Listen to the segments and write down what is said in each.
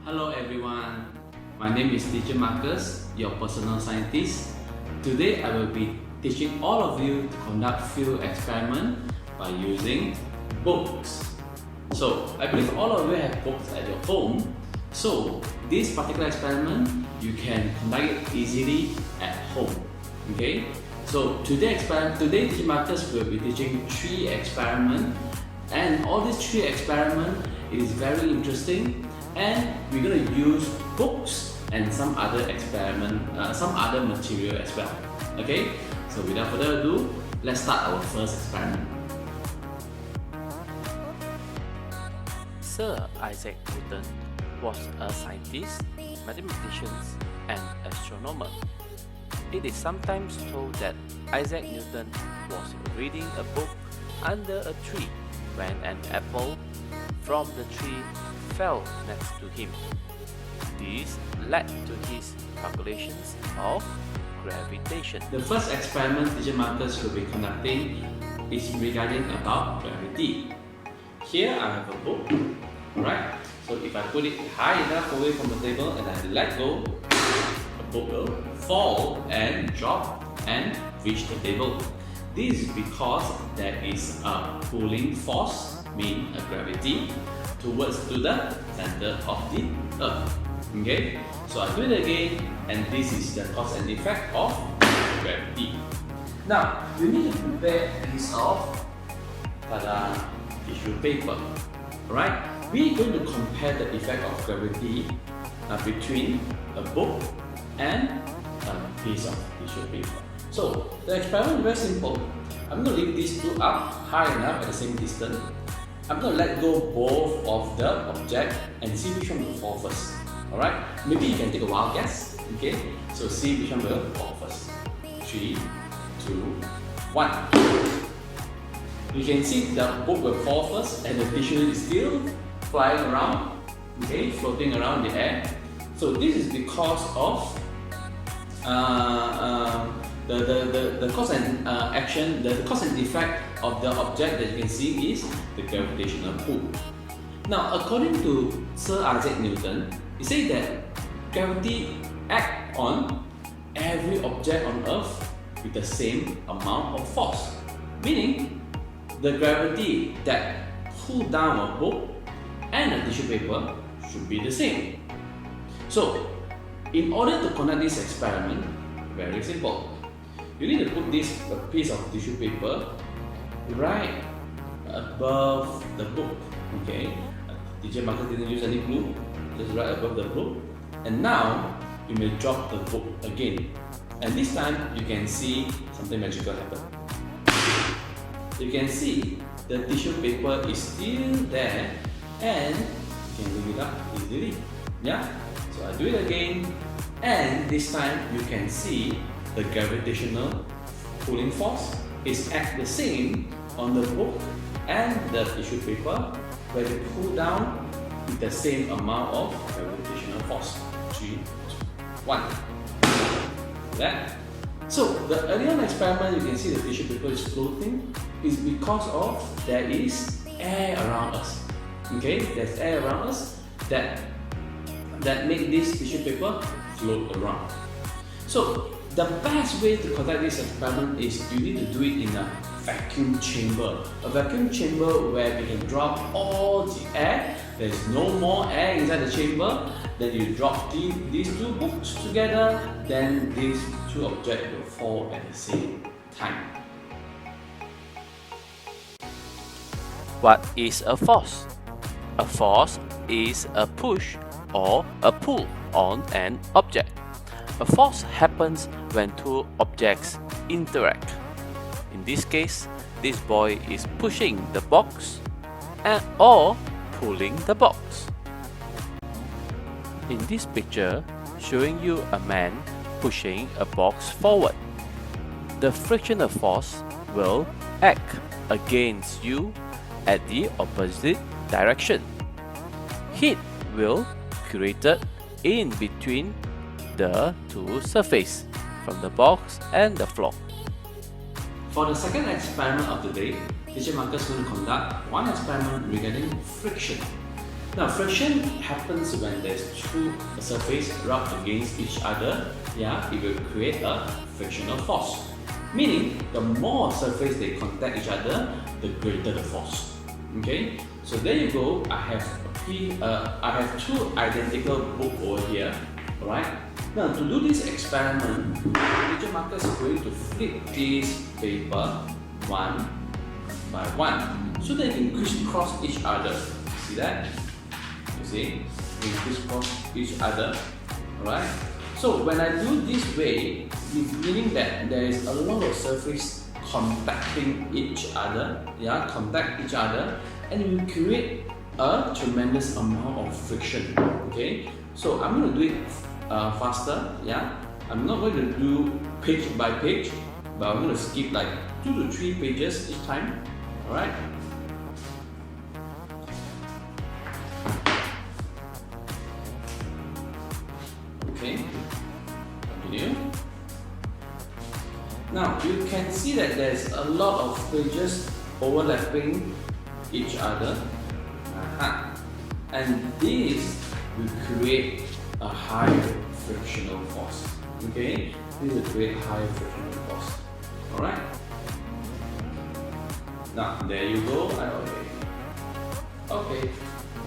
Hello everyone, my name is Teacher Marcus, your personal scientist. Today I will be teaching all of you to conduct field experiment by using books. So I believe all of you have books at your home. So this particular experiment you can conduct it easily at home. Okay. So today Teacher Marcus will be teaching 3 experiments, and all these 3 experiments is very interesting. And we're going to use books and some other material as well. Okay, so without further ado, let's start our first experiment. Sir Isaac Newton was a scientist, mathematician, and astronomer. It is sometimes told that Isaac Newton was reading a book under a tree when an apple from the tree fell next to him. This led to his calculations of gravitation. The first experiment Teacher Marcus will be conducting is regarding about gravity. Here I have a book, alright? So if I put it high enough away from the table and I let go, the book will fall and drop and reach the table. This is because there is a pulling force, meaning a gravity, towards to the center of the earth. Okay, so I do it again, and this is the cause and effect of gravity. Now you need to prepare a piece of tissue paper. Alright, we're going to compare the effect of gravity between a book and a piece of tissue paper. So the experiment is very simple. I'm going to lift these two up high enough at the same distance. I'm going to let go both of the object and see which one will fall first. Alright, maybe you can take a wild guess. Okay, so see which one will fall first. 3, 2, 1. You can see the book will fall first and the tissue is still flying around, okay, floating around the air. So this is because of the cause and action, the cause and effect of the object that you can see is the gravitational pull. Now, according to Sir Isaac Newton, he said that gravity acts on every object on Earth with the same amount of force. Meaning, the gravity that pull down a book and a tissue paper should be the same. So, in order to conduct this experiment, very simple. You need to put this piece of tissue paper right above the book. Okay, Teacher Marcus didn't use any glue, just right above the book. And now you may drop the book again, and this time you can see something magical happen. You can see the tissue paper is still there, and you can lift it up easily. Yeah, so I do it again, and this time you can see the gravitational pulling force is act the same on the book and the tissue paper, where they pull down with the same amount of gravitational force. 3, 2, 1. That. So the earlier experiment, you can see the tissue paper is floating, is because of there is air around us. Okay, there's air around us that make this tissue paper float around. So the best way to conduct this experiment is you need to do it in a vacuum chamber. A vacuum chamber where we can drop all the air. There's no more air inside the chamber. Then you drop these two books together. Then these two objects will fall at the same time. What is a force? A force is a push or a pull on an object. A force happens when two objects interact. In this case, this boy is pushing the box or pulling the box. In this picture, showing you a man pushing a box forward. The frictional force will act against you at the opposite direction. Heat will created in between the two surfaces from the box and the floor. For the second experiment of the day, Teacher Marcus is going to conduct one experiment regarding friction. Now friction happens when there's two surfaces rub against each other. Yeah, it will create a frictional force. Meaning, the more surface they contact each other, the greater the force. Okay, so there you go. I have two identical books over here. Alright. Now to do this experiment, teacher Marcus is going to flip this paper one by one, so they can crisscross each other. See that? You see? They crisscross each other. Alright? So when I do this way, it's meaning that there is a lot of surface contacting each other. Yeah, contact each other, and it will create a tremendous amount of friction. Okay? So I'm going to do it faster. Yeah, I'm not going to do page by page, but I'm going to skip like 2 to 3 pages each time. Alright. Okay, continue. Now you can see that there's a lot of pages overlapping each other. And this will create a higher frictional force. Okay, this will create higher frictional force. Alright. Now there you go. Okay,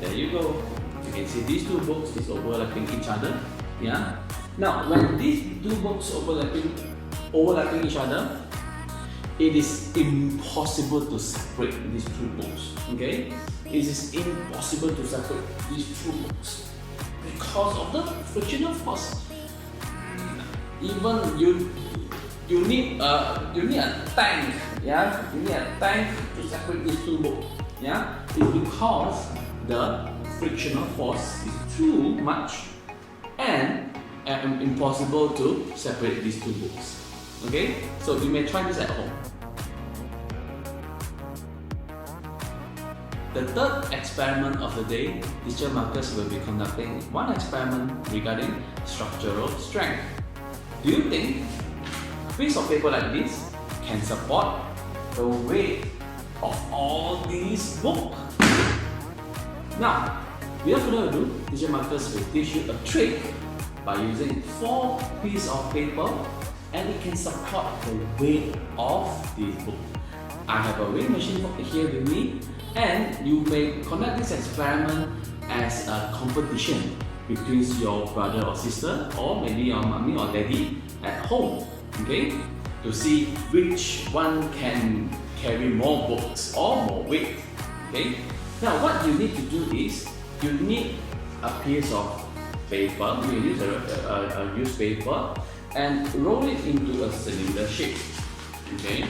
there you go. You can see these two books is overlapping each other. Yeah. Now when these two books overlapping each other, it is impossible to separate these two books. Okay, it is impossible to separate these two books because of the frictional force. Even you need a tank. Yeah, you need a tank to separate these two books. Yeah, it's because the frictional force is too much and impossible to separate these two books. Okay, so you may try this at home. The third experiment of the day, teacher Marcus will be conducting one experiment regarding structural strength. Do you think a piece of paper like this can support the weight of all these books? Now, without further ado, teacher Marcus will teach you a trick by using 4 pieces of paper, and it can support the weight of these books. I have a weighing machine here with me, and you may conduct this experiment as a competition between your brother or sister, or maybe your mommy or daddy at home, okay, to see which one can carry more books or more weight. Okay. Now what you need to do is you need a piece of paper. You use a newspaper and roll it into a cylinder shape. Okay,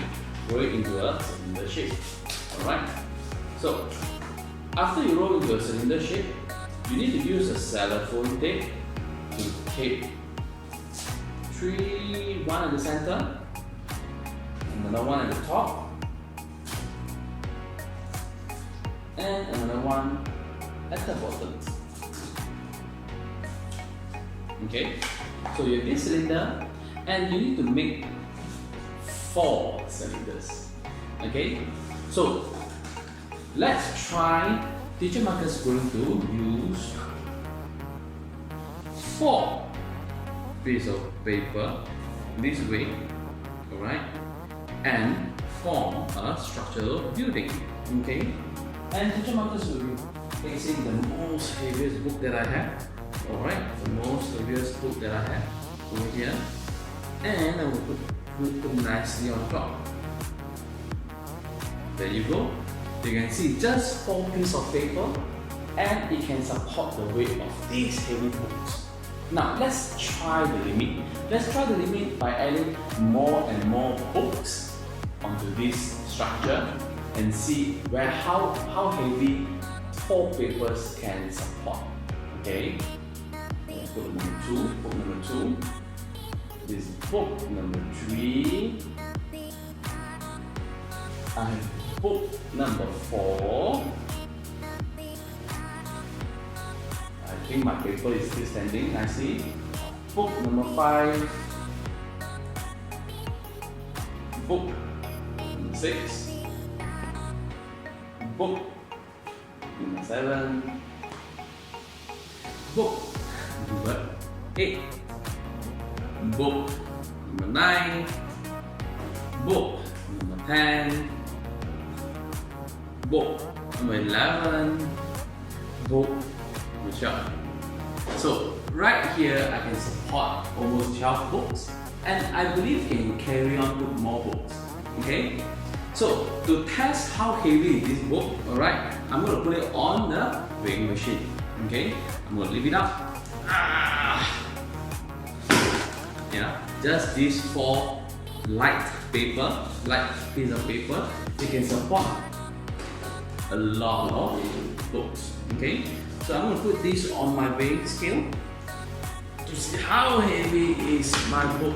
roll it into a cylinder shape. Alright. So after you roll into a cylinder shape, you need to use a cellophane tape to tape one at the center, another one at the top, and another one at the bottom. Okay, so you have this cylinder, and you need to make 4 cylinders. Okay, so let's try. Teacher Marcus is going to use 4 pieces of paper this way, alright, and form a structural building. Okay, and Teacher Marcus will be placing the most heaviest book that I have. Alright, the most heaviest book that I have over here, and I will put them nicely on top. There you go. You can see just 4 pieces of paper, and it can support the weight of these heavy books. Now let's try the limit. Let's try the limit by adding more and more books onto this structure and see how heavy 4 papers can support. Okay. Book number 2. This book number 3. And book number 4. I think my paper is still standing nicely. Book number 5. Book number 6. Book number 7. book number 8, book number 9, book number 10, book number 11, book number 12. So right here I can support almost 12 books, and I believe can carry on with more books. Okay, so to test how heavy is this book, alright, I'm going to put it on the weighing machine. Okay, I'm going to lift it up. Yeah, just these 4 light piece of paper, you can support a lot of books. Okay, so I'm going to put this on my weighing scale to see how heavy is my book.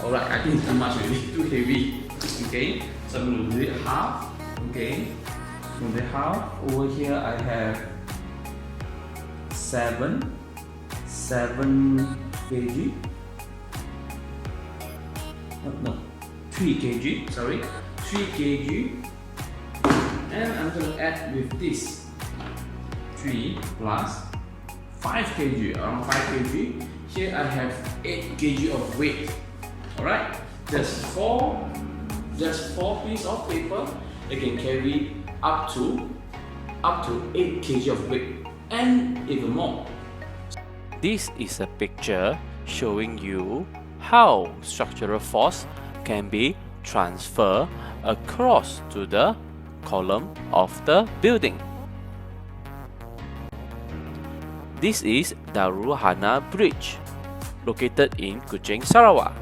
Alright, I think it's too much already, too heavy. Okay, so I'm going to do it half. Okay, from the half, over here I have 7 kg. No, 3 kg, sorry, 3 kg. And I'm going to add with this 3 plus 5 kg, around 5 kg. Here I have 8 kg of weight. Alright, just 4 pieces of paper, they can carry up to 8 kg of weight and even more. This is a picture showing you how structural force can be transferred across to the column of the building. This is Daruhana Bridge, located in Kuching, Sarawak.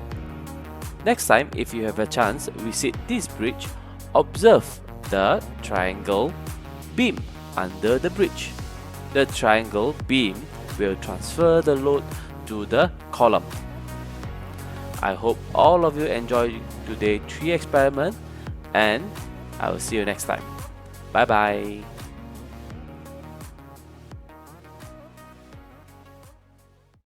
Next time, if you have a chance, visit this bridge, observe the triangle beam under the bridge. The triangle beam will transfer the load to the column. I hope all of you enjoyed today's 3 experiments, and I will see you next time. Bye bye.